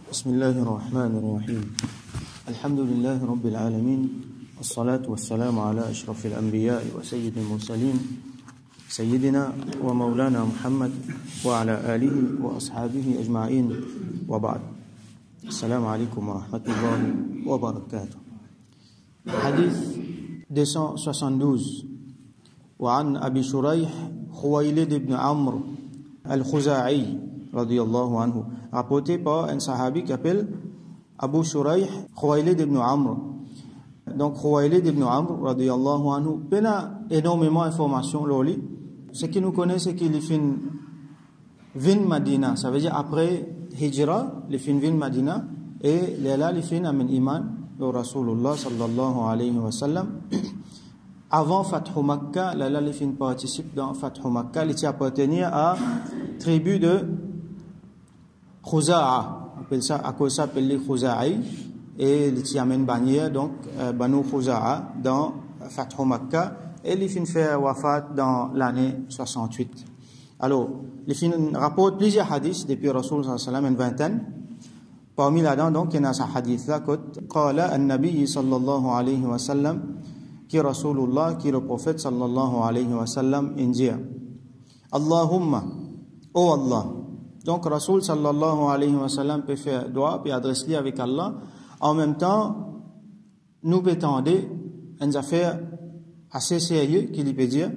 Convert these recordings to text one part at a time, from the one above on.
بسم الله الرحمن الرحيم الحمد لله رب العالمين والصلاة والسلام على أشرف الأنبياء وسيد المرسلين سيدنا ومولانا محمد وعلى آله وأصحابه أجمعين وبعد السلام عليكم ورحمة الله وبركاته حديث 272 وعن أبي شريح خويلد بن عمرو الخزاعي رضي الله عنه rapporté par un sahabi qui s'appelle Abu Shuraih Khuwaylid ibn Amr. Donc Khuwaylid ibn Amr radiyallahu anhu pena énormément d'informations loli. Ce qui nous connaît c'est qu'il est vin Madina, ça veut dire après Hijra, il fin vin Madina et là il fin amin iman le Rasulullah sallallahu alayhi wa sallam. Avant Fathu Makkah, là il fin participe dans Fathu Makkah, il appartenait à tribu de Khuza'a, à cause ça s'appelle les Khuza'i et les amène bannière donc Banu Khuza'a dans Fathu Makkah et il fin fait wafat dans l'année 68. Alors, il fin rapporte plusieurs hadiths depuis Rasul sallallahu alayhi wa sallam, une vingtaine. Parmi là-dedans donc il y a ce hadith là que qala an-nabi sallallahu alayhi wa sallam qui Rasulullah qui le prophète sallallahu alayhi wa sallam dit Allahumma oh Allah. Donc Rasul sallallahu alayhi wa sallam peut faire doigt puis adresser avec Allah. En même temps, nous peut tendre une affaire assez sérieuse qu'il peut dire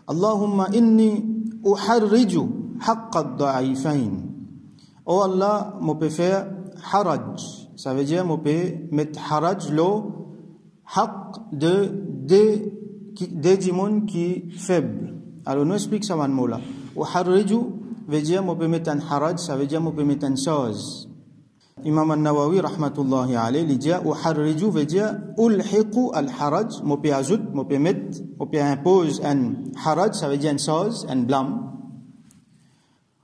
Allahumma inni uharriju haqqa ad-da'ifain. Oh Allah, moi peut faire haraj. Ça veut dire moi peut mettre haraj lo haq des dimons qui faibles. Alors nous explique ça un mot là. Uharriju veut dire moi peut mettre un haraj, ça veut dire moi peut mettre une chose. Imam an-Nawawi rahmatullahi alayhi il dit uharriju veut dire ulhiqu al-haraj, moi peut ajouter, moi peut mettre, moi peut impose un haraj, ça veut dire une chose, un blâme.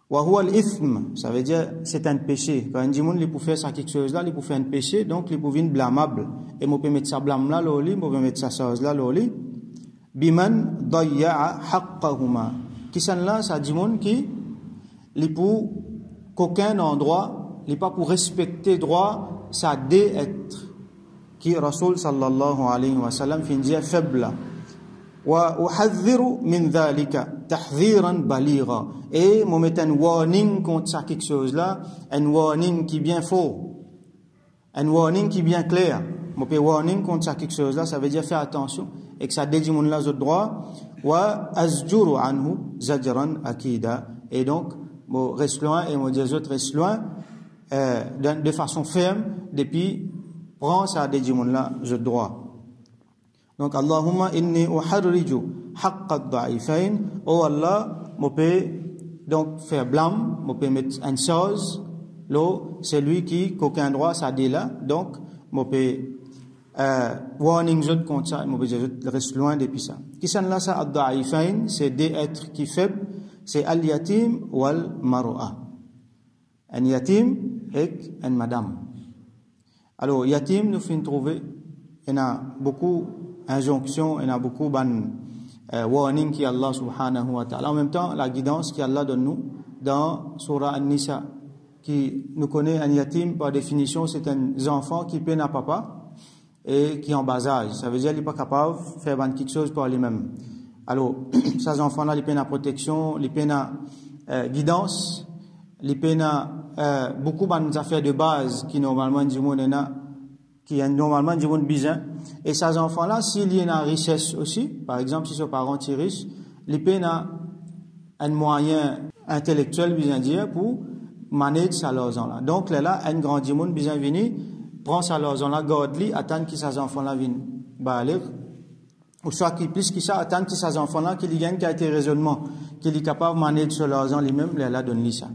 Wa huwa al-ithm, ça veut dire c'est un péché. Quand un dimon il peut faire ça quelque chose là, il peut faire un péché, donc il peut venir blâmable. Et moi peut mettre ça blâme là loli, moi peut mettre ça chose là loli. Biman dayya'a haqqahuma. Qui sont là, ça dimon qui li pour qu'aucun endroit, li pas pour respecter droit, ça d'être qui Rasul sallallahu alayhi wa sallam fin dire faible. Wa uhadhiru min dhalika tahdhiran baligha. Et moi mettre un warning contre ça quelque chose là, un warning qui bien faux, un warning qui bien clair. Moi peut warning contre ça quelque chose là, ça veut dire faire attention et que ça dédie mon là autre droit. Wa azjuru anhu zajran akida. Et donc moi reste loin et moi des autres reste loin de façon ferme depuis prend ça des dimon là je droit. Donc Allahumma inni uharriju haqqa ad-da'ifain. Oh Allah, moi peut donc faire blâme, moi peut mettre une chose là c'est lui qui qu'aucun droit ça dit là. Donc moi peut warning autres contre ça, moi peut reste loin depuis ça. Qui sont là ça ad-da'ifain, c'est des êtres qui faibles. C'est al-yatim wal mar'a. Un yatim et une madame. Alors, yatim, nous finissons trouver, il y a beaucoup d'injonctions, il y a beaucoup de warning qui Allah subhanahu wa ta'ala. En même temps, la guidance qu'Allah donne nous dans Surah An-Nisa, qui nous connaît un yatim, par définition, c'est un enfant qui peine à papa et qui est en bas âge. Ça veut dire qu'il n'est pas capable de faire quelque chose par lui-même. Alors, ces enfants-là, ils peuvent à protection, ils peuvent à guidance, ils peuvent à beaucoup d'affaires de base qui normalement du monde qui est normalement du monde bizarre. Et ces enfants-là, s'il y a une richesse aussi, par exemple, si ses parents sont riches, ils peuvent à un moyen intellectuel, bien dire, pour manager ces enfants-là. Donc là, un grand du monde bien venu, prend ces enfants-là, garde-les, attend que ces enfants-là viennent baler. Ou soit qui plus que ça, attendre que ces enfants-là, qu'ils gagnent qui a été raisonnement, qu'ils sont capables de manager sur leurs enfants lui-même, là, donne-lui ça.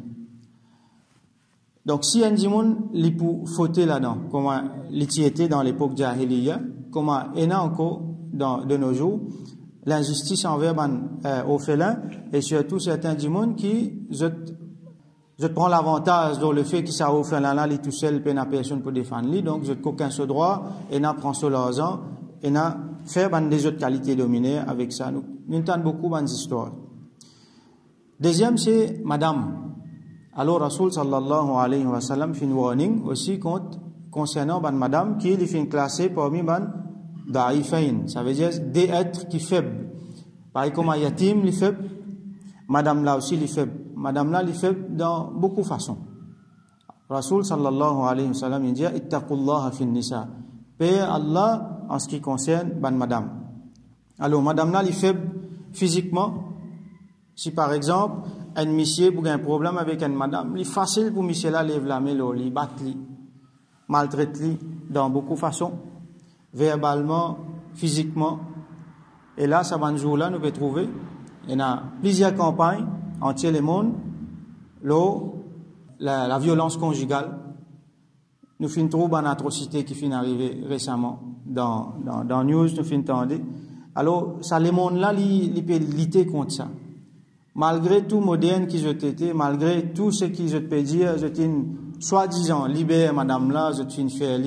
Donc, si un dimon, il peut fauter là-dedans, comment il était dans l'époque Jahiliya, comment il y a encore de nos jours, l'injustice envers aux félins, et surtout certains dimon qui, je prends l'avantage dans le fait que ça au félin-là, il est tout seul, il n'y a personne pour défendre lui, donc je n'ai aucun ce droit, et n'a prend sur leurs enfants, et n'a faire des autres qualités dominées avec ça. Nous entendons beaucoup d'histoires. Deuxième, c'est madame. Alors Rasoul sallallahu alayhi wa sallam fait une warning aussi concernant ban madame qui est classé parmi ban da'ifain, ça veut dire des êtres qui faibles. Pareil comme yatim les faibles, madame là aussi les faibles. Madame là les faibles dans beaucoup de façons. Rasoul sallallahu alayhi wa sallam il dit ittaqullaha fin nisa. Paix Allah en ce qui concerne ban madame. Alors madame là les faibles physiquement. Si par exemple un monsieur pour un problème avec une madame, il est facile pour monsieur là lève la main, il bat lui, maltraite lui dans beaucoup de façons, verbalement, physiquement. Et là, ça va jour là nous peut trouver. Il y a plusieurs campagnes entier le monde, la violence conjugale. Nous finissons trop une atrocité qui finit d'arriver récemment dans news, nous finissons entendre. Alors, ça le monde là, il peut lutter contre ça. Malgré tout moderne qu'ils ont été, malgré tout ce qu'ils ont pu dire, ils ont une soi-disant libère madame là, ils ont une faire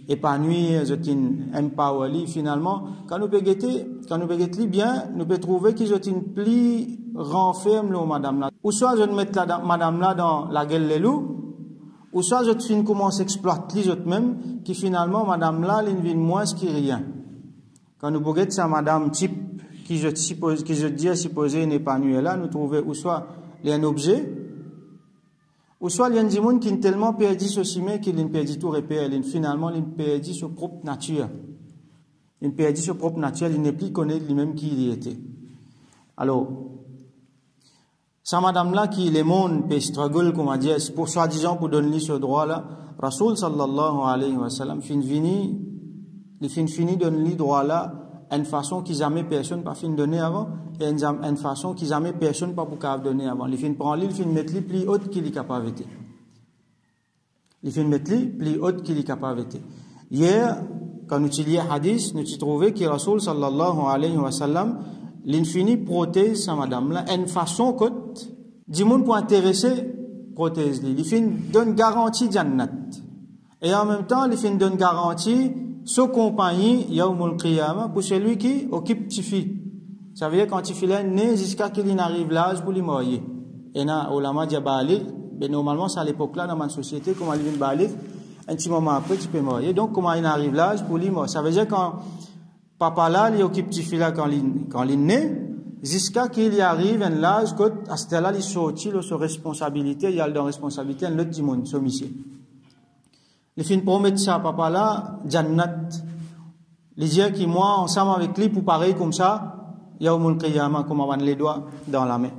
épanouir, ils ont une empower finalement. Quand nous peut guetter bien, nous peut trouver qu'ils ont une pli renferme là madame là. Ou soit ils mettent madame là dans la gueule les loups, ou soit ils fin commencer à exploiter les autres même, qui finalement madame là, ils vient moins que rien. Quand nous guetter ça madame type qui je dis supposé n'épanouir là, nous trouvons ou soit il y a un objet, ou soit il y a des gens qui ont tellement perdu ceci, mais qu'ils ont perdu tout repère, finalement ils ont perdu sa propre nature. Ils ont perdu sa propre nature, ils ne plus connaître lui-même qui il était. Alors, ça madame là qui les monde peut struggle, comme on dit, pour soi-disant pour donner ce droit là, Rasoul sallallahu alayhi wa sallam fini donner le droit là, une façon qu'ils jamais personne pas fin donner avant et une façon qu'ils jamais personne pas pour capable donner avant. Les fin prendre il fin mettre les plus haute qu'il est capable de. Les fin mettre les plus haute qu'il est capable de. Hier quand nous lisons hadith, nous trouvons que Rasoul sallallahu alayhi wa sallam l'infini protège sa madame là une façon que du monde pour intéresser protège lui. Il fin donne garantie jannat. Et en même temps, il fin donne garantie sa compagnie, Yawmul Qiyamah, pour celui qui occupe Tifi. Ça veut dire quand Tifi est né jusqu'à qu'il n'arrive l'âge pour lui marier. Et là, au lama dit Balik, mais normalement, c'est à l'époque là, dans ma société, comment il vient Balik, un petit moment après, tu peux marier. Donc, comment il arrive l'âge pour lui marier. Ça veut dire quand papa là, il occupe Tifi là quand il est né, jusqu'à qu'il y arrive un l'âge, à ce là, il sortit de sa responsabilité, il y a dans responsabilité, un autre du monde, son monsieur. Les fins promettent ça, papa là, Jannat. Les dire qui moi, ensemble avec lui, pour pareil comme ça, Yawmul Qiyamah, comme on les doigts dans la main.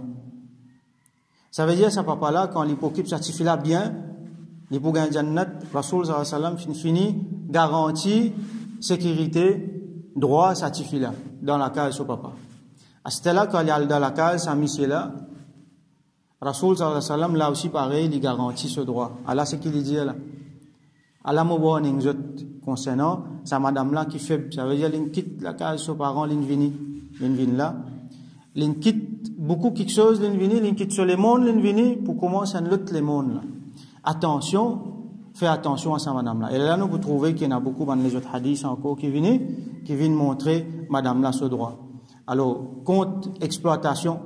Ça veut dire ça, papa là, quand l'hypocrite certifie là bien, l'hypocrite Jannat, Rasoul sallallahu alayhi wa sallam, fini, garantie, sécurité, droit, certifie là, dans la case, au papa. À ce là, quand il y a dans la case, sa mission là, Rasoul sallallahu alayhi wa sallam, là aussi pareil, il garantit ce droit. Allah, c'est qu'il dit là. Allah me warning concernant sa madame là qui fait, ça veut dire qu'il quitte la case ses parents, il vient là, il quitte beaucoup quelque chose, il quitte sur les mondes, il vient pour commencer à l'autre les mondes là. Attention, fais attention à sa madame là. Et là nous vous trouvez qu'il y en a beaucoup dans les autres hadiths encore qui viennent montrer madame là ce droit. Alors contre exploitation,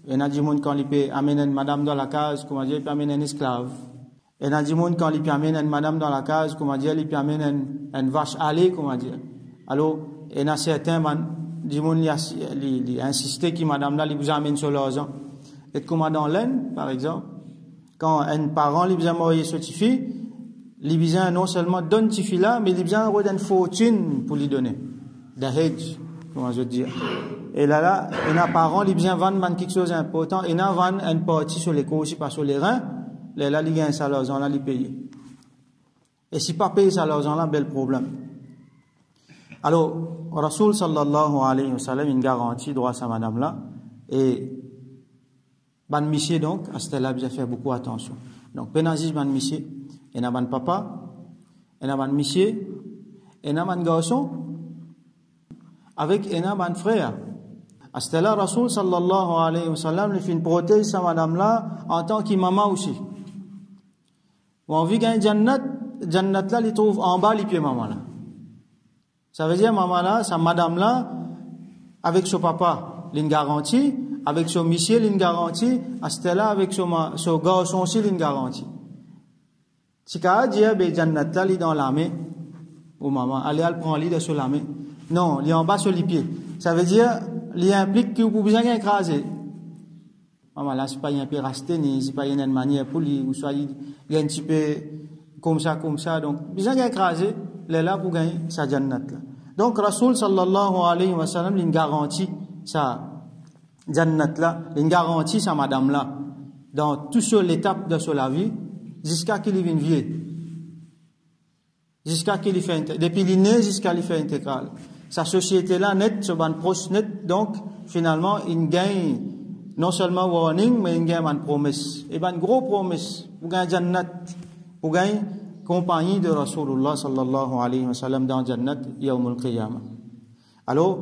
il y en a du monde quand il peut amener une madame dans la case, comment dire, il peut amener un esclave. Et il y a des gens quand ils amènent une madame dans la case, comment dire, ils amènent une vache allée, comment dire. Alors, il y a certains, des gens qui insistent que madame là, ils vous amènent sur l'argent. Et comme dans l'aine, par exemple, quand un parent, ils vous amènent ce tifi, ils vous non seulement donne tifi là, mais ils vous amènent une fortune pour lui donner. Dahej, comment je veux dire. Et là, il y a un parent, ils vous amènent quelque chose d'important, et ils vendent une partie sur les côtes, aussi pas sur les reins. Là, il y a un salaire, là, il paye. Et si pas paye ça, là, bel problème. Alors, Rasoul sallallahu alayhi wa sallam, une garantie droit à sa madame là. Et, ban monsieur donc, à ce là, il a fait beaucoup attention. Donc, pénazis ban monsieur, et n'a ban papa, et n'a ban monsieur, et n'a ban garçon, avec et n'a ban frère. À ce là, Rasoul sallallahu alayhi wa sallam, il fait une protège sa madame là, en tant qu'imama aussi. On vit qu'un Jannat là, il trouve en bas les pieds maman là. Ça veut dire maman là, sa madame là, avec son papa, il garantie, avec son monsieur une garantie astela avec son garçon aussi une garantie si ka dia be jannat là li dans la main au maman allez al prend lit sur la main non li en bas sur les pieds ça veut dire li implique que vous besoin écraser maman là c'est pas un peu rasté ni c'est pas une manière pour lui ou soit il un petit peu comme ça donc besoin écraser les là pour gagner sa jannat là donc Rasoul sallallahu alayhi wa sallam une garantie ça jannat là une garantie ça madame là dans toute sur l'étape de sa vie jusqu'à qu'il vienne vieux jusqu'à qu'il fait depuis il naît jusqu'à qu'il fait intégral sa société là net ce ban proche net donc finalement il gagne non seulement warning mais il gagne une promesse et ben gros promesse pour gagner jannat pour gagner compagnie de Rasulullah sallallahu alayhi wa sallam dans jannat yawmul qiyamah alors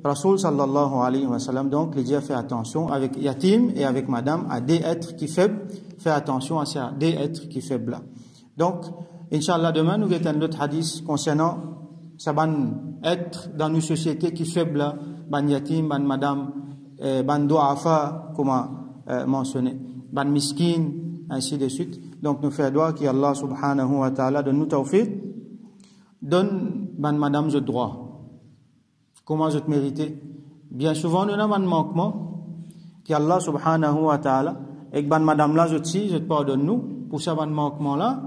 Rasul sallallahu alayhi wa sallam donc il dit fait attention avec yatim et avec madame à des êtres qui faibles fait attention à ces des êtres qui faibles là donc inchallah demain nous avons un autre hadith concernant ça ban être dans une société qui faible là ban yatim ban madame ban du'afa comme mentionné ban miskin ainsi de suite donc nous faisons droit qu'Allah subhanahu wa ta'ala donne nous tawfiq donne ban madame le droit comment je te méritais bien souvent nous avons un manquement qu'Allah subhanahu wa ta'ala et ban madame là je te pardonne nous pour ça ban manquement là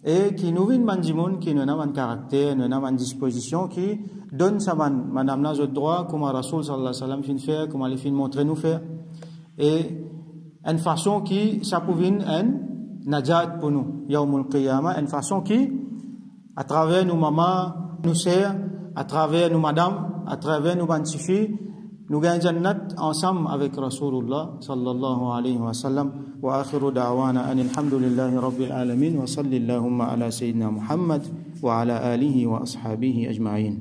et qui nous vient mandimoun qui nous a un caractère nous a une disposition qui donne ça madame là je droit comme Rasoul sallallahu alayhi wa sallam fin faire comme il fin montrer nous faire et une façon qui ça pouvait un najat pour nous yawmul qiyamah une façon qui à travers nos mamans nous sœurs à travers nos madames à travers nos bantifi nous gagnons jannat ensemble avec Rasulullah sallallahu alayhi wa sallam wa akhiru da'wana anil hamdulillahi rabbil alamin wa sallallahu ala sayyidina Muhammad wa ala alihi wa ashabihi ajma'in